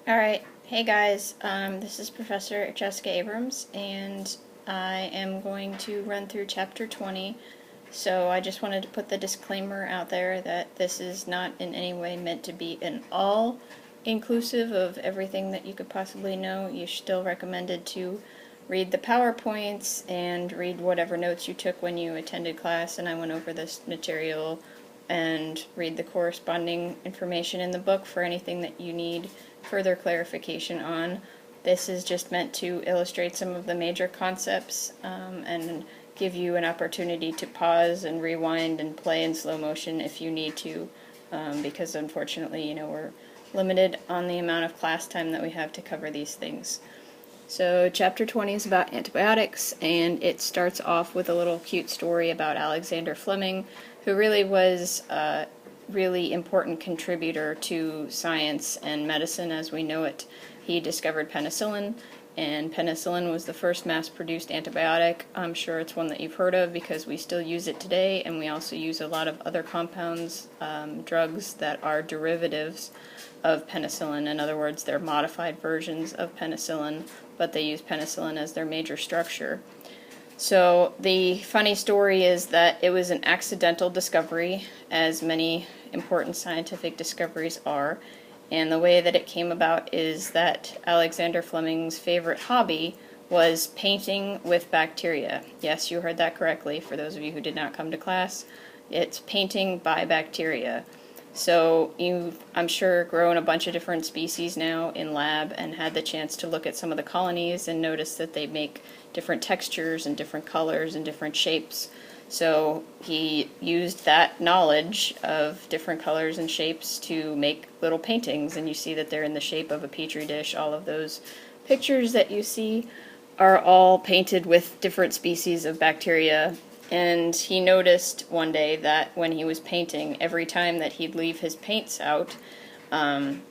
Alright, hey guys, this is Professor Jessica Abrams, and I am going to run through Chapter 20, so I just wanted to put the disclaimer out there that this is not in any way meant to be an all-inclusive of everything that you could possibly know. You're still recommended to read the PowerPoints and read whatever notes you took when you attended class and I went over this material, and read the corresponding information in the book for anything that you need further clarification on. This is just meant to illustrate some of the major concepts and give you an opportunity to pause and rewind and play in slow motion if you need to, because unfortunately, we're limited on the amount of class time that we have to cover these things. So Chapter 20 is about antibiotics, and it starts off with a little cute story about Alexander Fleming, who really was a really important contributor to science and medicine as we know it. He discovered penicillin, and penicillin was the first mass-produced antibiotic. I'm sure it's one that you've heard of because we still use it today, and we also use a lot of other compounds, drugs that are derivatives of penicillin. In other words, they're modified versions of penicillin, but they use penicillin as their major structure. So the funny story is that it was an accidental discovery, as many important scientific discoveries are, and the way that it came about is that Alexander Fleming's favorite hobby was painting with bacteria. Yes, you heard that correctly. For those of you who did not come to class, it's painting by bacteria. So you've, I'm sure, grown a bunch of different species now in lab and had the chance to look at some of the colonies and notice that they make different textures and different colors and different shapes. So he used that knowledge of different colors and shapes to make little paintings, and you see that they're in the shape of a petri dish. All of those pictures that you see are all painted with different species of bacteria. And he noticed one day that when he was painting, every time that he'd leave his paints out, and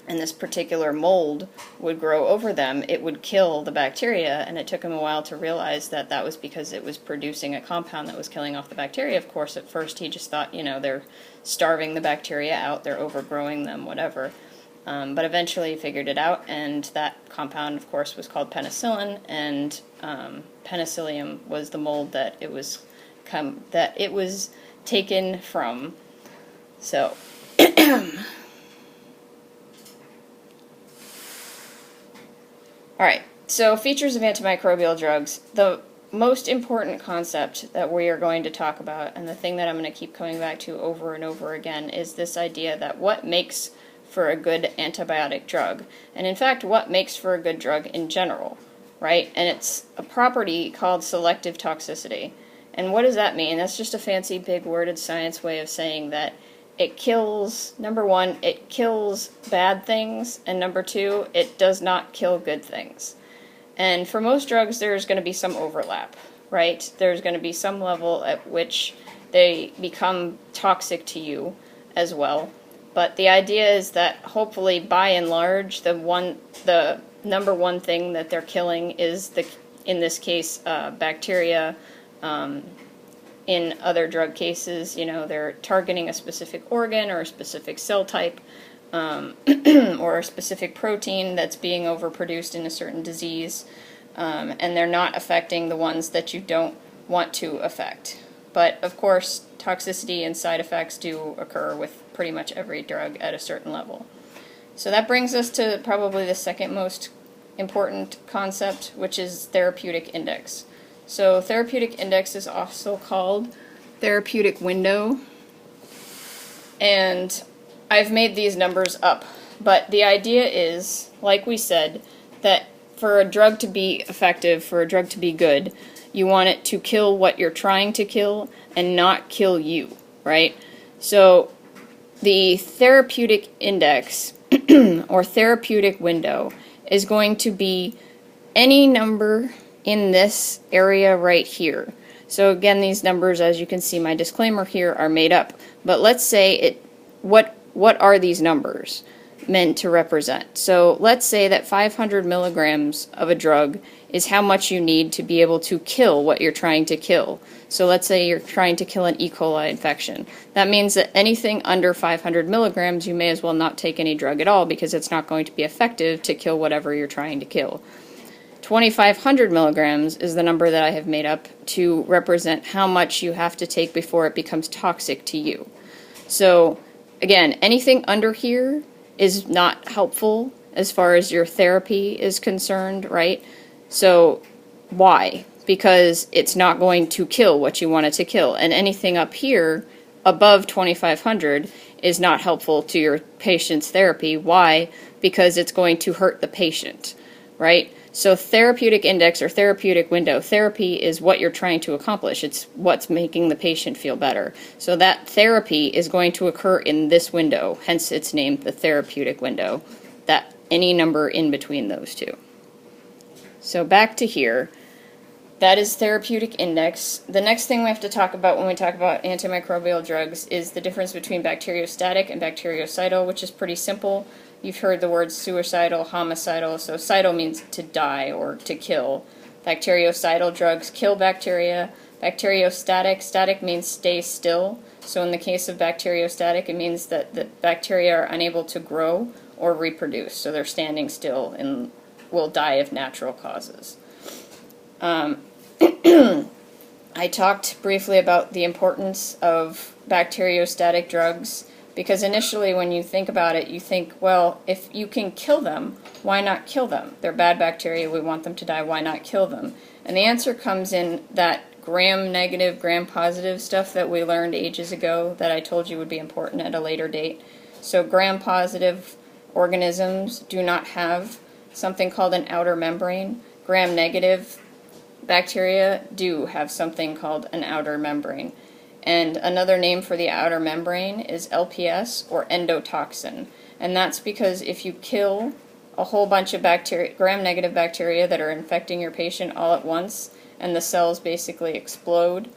this particular mold would grow over them, it would kill the bacteria, and it took him a while to realize that that was because it was producing a compound that was killing off the bacteria. Of course, at first he just thought, they're starving the bacteria out, they're overgrowing them, whatever. But eventually he figured it out, and that compound, of course, was called penicillin, and penicillium was the mold that it was taken from. So, alright, so features of antimicrobial drugs. The most important concept that we are going to talk about, and the thing that I'm going to keep coming back to over and over again, is this idea that what makes for a good antibiotic drug, and in fact what makes for a good drug in general, right? And it's a property called selective toxicity. And what does that mean? That's just a fancy big worded science way of saying that it kills, number one, it kills bad things, and number two, it does not kill good things. And for most drugs there's going to be some overlap, right? There's going to be some level at which they become toxic to you as well. But the idea is that hopefully, by and large, the number one thing that they're killing is, in this case, bacteria. In other drug cases, they're targeting a specific organ or a specific cell type, or a specific protein that's being overproduced in a certain disease, and they're not affecting the ones that you don't want to affect. But, of course, toxicity and side effects do occur with pretty much every drug at a certain level. So that brings us to probably the second most important concept, which is therapeutic index. So therapeutic index is also called therapeutic window, and I've made these numbers up, but the idea is, like we said, that for a drug to be effective, for a drug to be good, you want it to kill what you're trying to kill and not kill you, right? So the therapeutic index or therapeutic window is going to be any number in this area right here. So again, these numbers, as you can see, my disclaimer here, are made up. But let's say what are these numbers meant to represent? So let's say that 500 milligrams of a drug is how much you need to be able to kill what you're trying to kill. So let's say you're trying to kill an E. coli infection. That means that anything under 500 milligrams, you may as well not take any drug at all because it's not going to be effective to kill whatever you're trying to kill. 2,500 milligrams is the number that I have made up to represent how much you have to take before it becomes toxic to you. So, again, anything under here is not helpful as far as your therapy is concerned, right? So, why? Because it's not going to kill what you want it to kill. And anything up here, above 2,500, is not helpful to your patient's therapy. Why? Because it's going to hurt the patient, right? So therapeutic index or therapeutic window, therapy is what you're trying to accomplish. It's what's making the patient feel better. So that therapy is going to occur in this window, hence it's named the therapeutic window, that any number in between those two. So back to here, that is therapeutic index. The next thing we have to talk about when we talk about antimicrobial drugs is the difference between bacteriostatic and bactericidal, which is pretty simple. You've heard the words suicidal, homicidal, so cidal means to die or to kill. Bactericidal drugs kill bacteria. Bacteriostatic, static means stay still. So in the case of bacteriostatic, it means that the bacteria are unable to grow or reproduce. So they're standing still and will die of natural causes. I talked briefly about the importance of bacteriostatic drugs because initially when you think about it, you think, well, if you can kill them, why not kill them? They're bad bacteria, we want them to die, why not kill them? And the answer comes in that gram-negative, gram-positive stuff that we learned ages ago that I told you would be important at a later date. So gram-positive organisms do not have something called an outer membrane. Gram-negative bacteria do have something called an outer membrane. And another name for the outer membrane is LPS or endotoxin. And that's because if you kill a whole bunch of bacteria, gram-negative bacteria that are infecting your patient all at once, and the cells basically explode,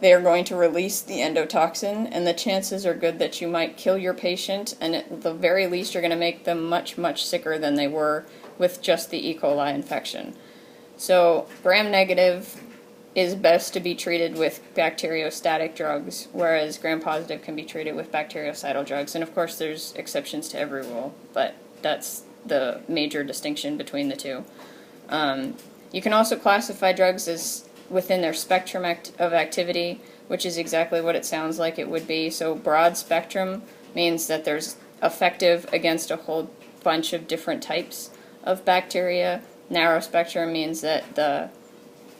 they are going to release the endotoxin, and the chances are good that you might kill your patient, and at the very least you're going to make them much, much sicker than they were with just the E. coli infection. So gram-negative is best to be treated with bacteriostatic drugs, whereas gram-positive can be treated with bactericidal drugs. And of course there's exceptions to every rule, but that's the major distinction between the two. You can also classify drugs as within their spectrum of activity, which is exactly what it sounds like it would be. So broad spectrum means that there's effective against a whole bunch of different types of bacteria. Narrow spectrum means that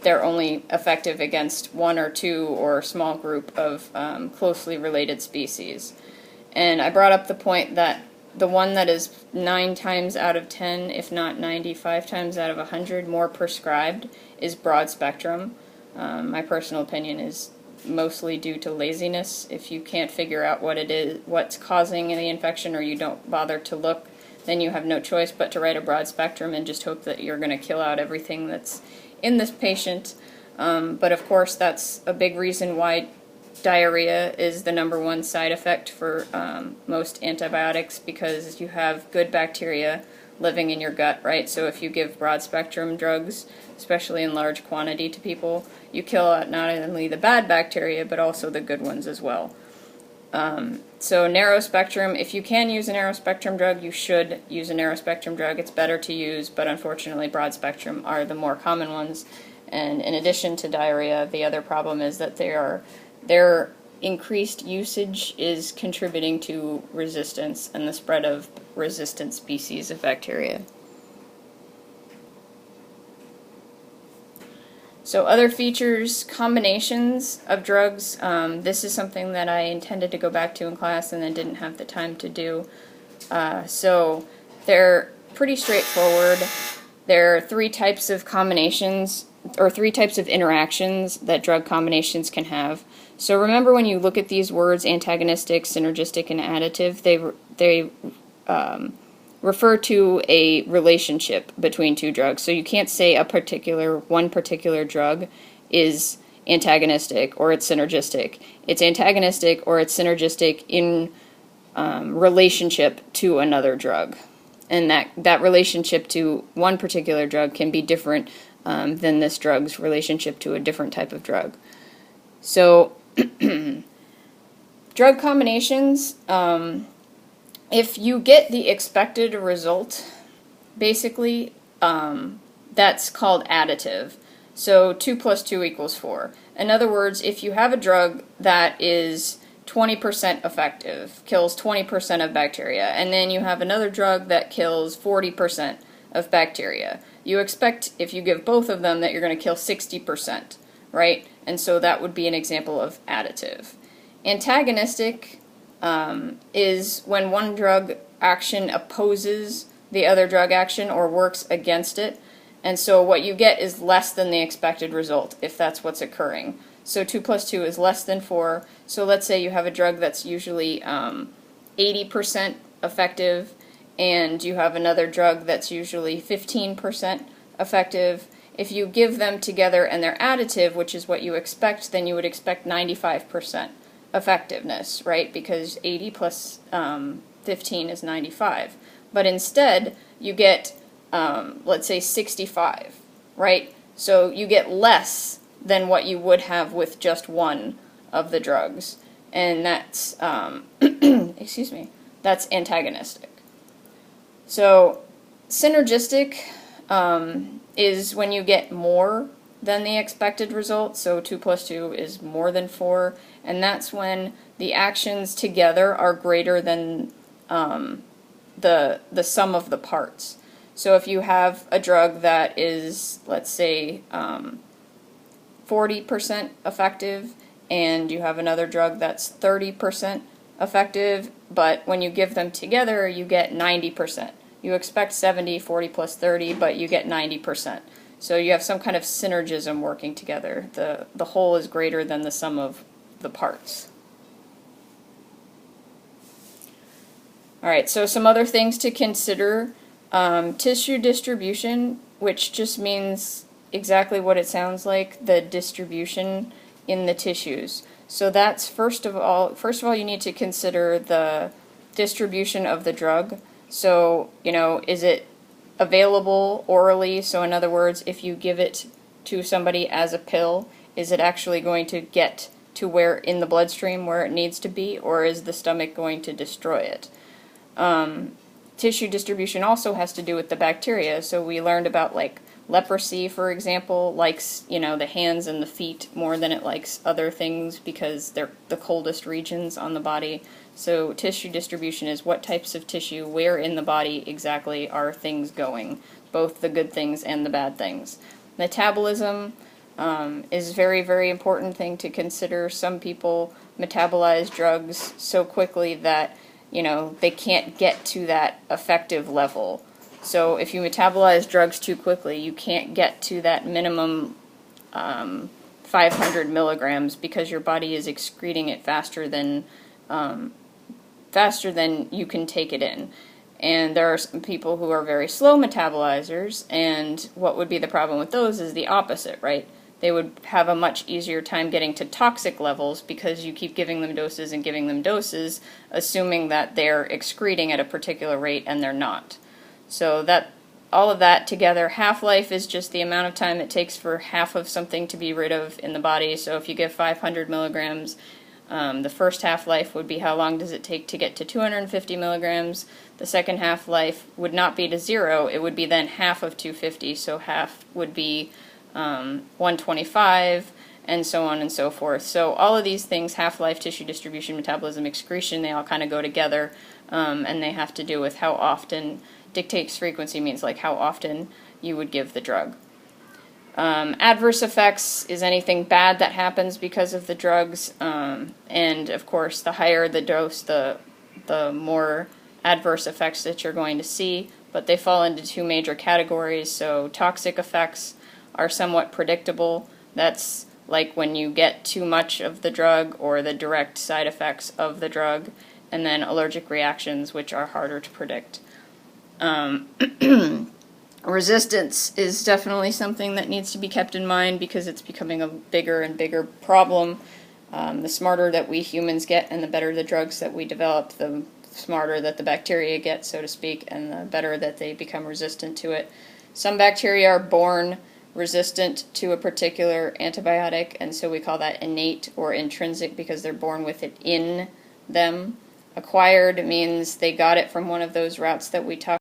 they're only effective against one or two or a small group of closely related species. And I brought up the point that the one that is 9 times out of 10, if not 95 times out of 100 more prescribed is broad spectrum. My personal opinion is mostly due to laziness. If you can't figure out what it is, what's causing the infection, or you don't bother to look, then you have no choice but to write a broad spectrum and just hope that you're going to kill out everything that's in this patient. But of course that's a big reason why diarrhea is the #1 side effect for most antibiotics, because you have good bacteria living in your gut, right? So if you give broad spectrum drugs, especially in large quantity to people, you kill out not only the bad bacteria but also the good ones as well. So narrow spectrum, if you can use a narrow spectrum drug, you should use a narrow spectrum drug. It's better to use, but unfortunately broad spectrum are the more common ones. And in addition to diarrhea, the other problem is that their increased usage is contributing to resistance and the spread of resistant species of bacteria. So other features, combinations of drugs. This is something that I intended to go back to in class and then didn't have the time to do. So they're pretty straightforward. There are 3 types of combinations, or 3 types of interactions that drug combinations can have. So remember, when you look at these words, antagonistic, synergistic, and additive, they refer to a relationship between 2 drugs. So you can't say one particular drug is antagonistic or it's synergistic. It's antagonistic or it's synergistic in relationship to another drug. And that relationship to one particular drug can be different than this drug's relationship to a different type of drug. So, drug combinations, if you get the expected result, basically, that's called additive. So 2 plus 2 equals 4. In other words, if you have a drug that is 20% effective, kills 20% of bacteria, and then you have another drug that kills 40% of bacteria, you expect, if you give both of them, that you're going to kill 60%, right? And so that would be an example of additive. Antagonistic is when one drug action opposes the other drug action or works against it, and so what you get is less than the expected result if that's what's occurring. So 2 plus 2 is less than 4. So let's say you have a drug that's usually 80% effective, and you have another drug that's usually 15% effective. If you give them together and they're additive, which is what you expect, then you would expect 95% effectiveness, right? Because 80 plus 15 is 95. But instead, you get, let's say, 65, right? So you get less than what you would have with just one of the drugs. And that's, excuse me, that's antagonistic. So synergistic is when you get more than the expected result. So 2 plus 2 is more than 4. And that's when the actions together are greater than the sum of the parts. So if you have a drug that is, let's say, 40% effective, and you have another drug that's 30% effective, but when you give them together, you get 90%. You expect 70, 40 plus 30, but you get 90%. So you have some kind of synergism working together. The whole is greater than the sum of the parts. Alright, so some other things to consider. Tissue distribution, which just means exactly what it sounds like, the distribution in the tissues. So that's first of all you need to consider the distribution of the drug. So, is it available orally? So in other words, if you give it to somebody as a pill, is it actually going to get to where in the bloodstream where it needs to be, or is the stomach going to destroy it? Tissue distribution also has to do with the bacteria. So we learned about leprosy, for example, likes, the hands and the feet more than it likes other things because they're the coldest regions on the body. So tissue distribution is what types of tissue, where in the body exactly are things going, both the good things and the bad things. Metabolism is a very, very important thing to consider. Some people metabolize drugs so quickly that, they can't get to that effective level. So if you metabolize drugs too quickly, you can't get to that minimum 500 milligrams because your body is excreting it faster than you can take it in. And there are some people who are very slow metabolizers, and what would be the problem with those is the opposite, right? They would have a much easier time getting to toxic levels because you keep giving them doses and giving them doses, assuming that they're excreting at a particular rate and they're not. So that all of that together, half-life is just the amount of time it takes for half of something to be rid of in the body. So if you give 500 milligrams, the first half-life would be how long does it take to get to 250 milligrams. The second half-life would not be to 0, it would be then half of 250, so half would be 125, and so on and so forth. So all of these things, half-life, tissue distribution, metabolism, excretion, they all kind of go together, and they have to do with how often. Dictates frequency means how often you would give the drug. Adverse effects is anything bad that happens because of the drugs, and of course the higher the dose, the more adverse effects that you're going to see, but they fall into two major categories. So toxic effects are somewhat predictable. That's like when you get too much of the drug or the direct side effects of the drug, and then allergic reactions, which are harder to predict. Resistance is definitely something that needs to be kept in mind because it's becoming a bigger and bigger problem. The smarter that we humans get and the better the drugs that we develop, the smarter that the bacteria get, so to speak, and the better that they become resistant to it. Some bacteria are born resistant to a particular antibiotic, and so we call that innate or intrinsic because they're born with it in them. Acquired means they got it from one of those routes that we talked